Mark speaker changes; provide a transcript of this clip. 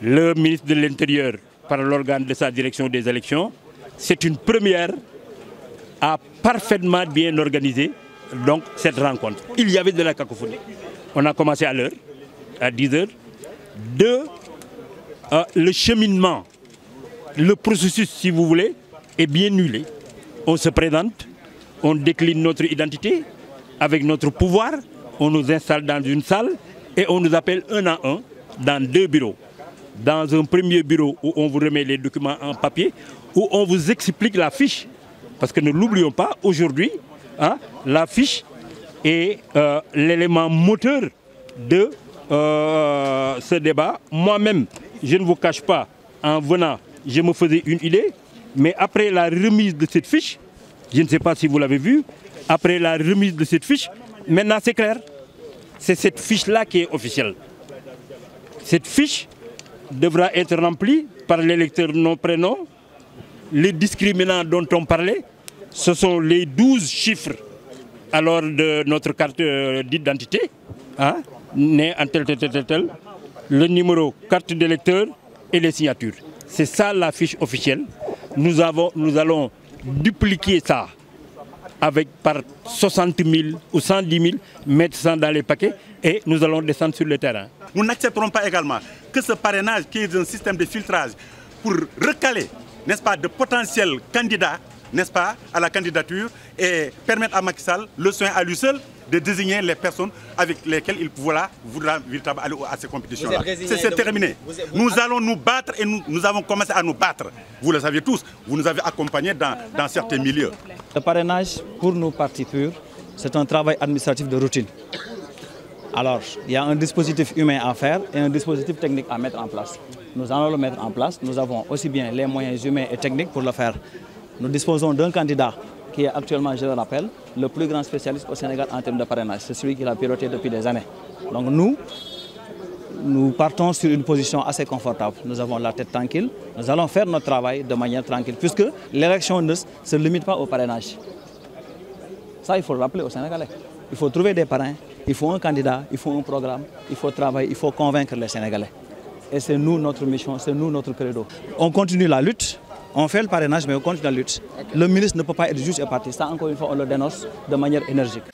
Speaker 1: le ministre de l'Intérieur par l'organe de sa direction des élections. C'est une première à parfaitement bien organiser donc, cette rencontre. Il y avait de la cacophonie. On a commencé à l'heure, à 10 h. Le cheminement, le processus, si vous voulez, est bien huilé. On se présente, on décline notre identité avec notre pouvoir, on nous installe dans une salle et on nous appelle un à un dans 2 bureaux. Dans un premier bureau où on vous remet les documents en papier, où on vous explique la fiche. Parce que ne l'oublions pas, aujourd'hui, la fiche est l'élément moteur de ce débat. Moi-même, je ne vous cache pas, en venant, je me faisais une idée, mais après la remise de cette fiche, je ne sais pas si vous l'avez vu, après la remise de cette fiche, maintenant c'est clair, c'est cette fiche-là qui est officielle. Cette fiche devra être remplie par l'électeur de nos prénoms. Les discriminants dont on parlait, ce sont les 12 chiffres alors de notre carte d'identité, né en tel, le numéro carte d'électeur et les signatures. C'est ça la fiche officielle. Nous allons dupliquer ça par 60 000 ou 110 000, mettre ça dans les paquets et nous allons descendre sur le terrain.
Speaker 2: Nous n'accepterons pas également que ce parrainage, qui est un système de filtrage pour recaler, n'est-ce pas, de potentiels candidats, n'est-ce pas, à la candidature et permettre à Macky Sall le soin à lui seul de désigner les personnes avec lesquelles il voudra véritablement aller à ces compétitions-là. C'est terminé. Nous allons nous battre et nous avons commencé à nous battre. Vous le savez tous, vous nous avez accompagnés dans certains milieux.
Speaker 3: Le parrainage, pour nous, partis purs, c'est un travail administratif de routine. Alors, il y a un dispositif humain à faire et un dispositif technique à mettre en place. Nous allons le mettre en place. Nous avons aussi bien les moyens humains et techniques pour le faire. Nous disposons d'un candidat qui est actuellement, je le rappelle, le plus grand spécialiste au Sénégal en termes de parrainage. C'est celui qui l'a piloté depuis des années. Donc nous partons sur une position assez confortable. Nous avons la tête tranquille. Nous allons faire notre travail de manière tranquille, puisque l'élection ne se limite pas au parrainage. Ça, il faut le rappeler aux Sénégalais. Il faut trouver des parrains, il faut un candidat, il faut un programme, il faut travailler, il faut convaincre les Sénégalais. Et c'est nous notre mission, c'est nous notre credo. On continue la lutte. On fait le parrainage, mais on continue la lutte. Le ministre ne peut pas être juge et parti. Ça, encore une fois, on le dénonce de manière énergique.